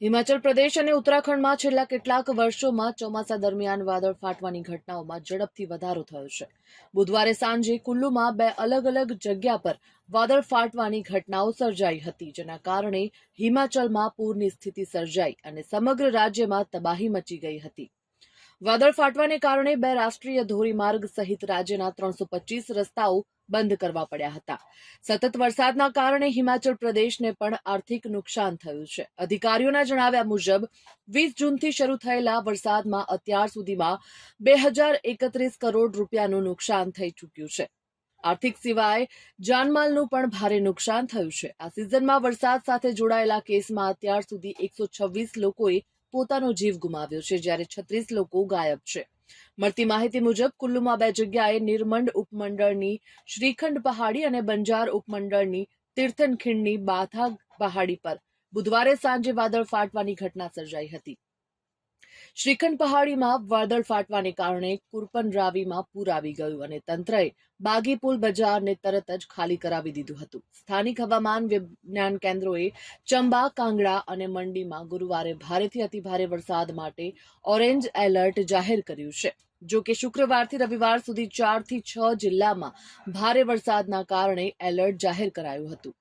હિમાચલ પ્રદેશ અને ઉત્તરાખંડમાં છેલ્લા કેટલાક વર્ષોમાં ચોમાસા દરમિયાન વાદળ ફાટવાની ઘટનાઓમાં ઝડપથી વધારો થયો છે. બુધવારે સાંજે કુલ્લુમાં બે અલગ અલગ જગ્યા પર વાદળ ફાટવાની ઘટનાઓ સર્જાઈ હતી, જેના કારણે હિમાચલમાં પૂરની સ્થિતિ સર્જાઈ અને સમગ્ર રાજ્યમાં તબાહી મચી ગઈ હતી. વાદળ ફાટવાને કારણે બે રાષ્ટ્રીય ધોરીમાર્ગ સહિત રાજ્યના 325 રસ્તાઓ બંધ કરવા પડ્યા હતા. સતત વરસાદના કારણે હિમાચલ પ્રદેશને પણ આર્થિક નુકસાન થયું છે. અધિકારીઓના જણાવ્યા મુજબ 20 જૂનથી શરૂ થયેલા વરસાદમાં અત્યાર સુધીમાં 2031 કરોડ રૂપિયાનું નુકસાન થઈ ચૂક્યું છે. આર્થિક સિવાય જાનમાલનું પણ ભારે નુકસાન થયું છે. આ સિઝનમાં વરસાદ સાથે જોડાયેલા કેસમાં અત્યાર સુધી 126 લોકોએ પોતાનો જીવ ગુમાવ્યો છે, જ્યારે 36 લોકો ગાયબ છે. મળતી માહિતી મુજબ કુલ્લુમાં બે જગ્યાએ નિર્મંડ ઉપમંડળની શ્રીખંડ પહાડી અને બંજાર ઉપમંડળની તીર્થનખીણની બાથા પહાડી પર બુધવારે સાંજે વાદળ ફાટવાની ઘટના સર્જાઈ હતી. શ્રીખંડ પહાડીમાં વાદળ ફાટવાને કારણે કુરપન રાવીમાં પૂર આવી ગયું અને તંત્રએ બાગીપુલ બજારને તરત જ ખાલી કરાવી દીધું હતું. સ્થાનિક હવામાન વિજ્ઞાન કેન્દ્રોએ ચંબા, કાંગડા અને મંડીમાં ગુરુવારે ભારેથી અતિભારે વરસાદ માટે ઓરેન્જ એલર્ટ જાહેર કર્યું છે. જો કે શુક્રવારથી રવિવાર સુધી 4 થી 6 જિલ્લામાં ભારે વરસાદના કારણે એલર્ટ જાહેર કરાયું હતું.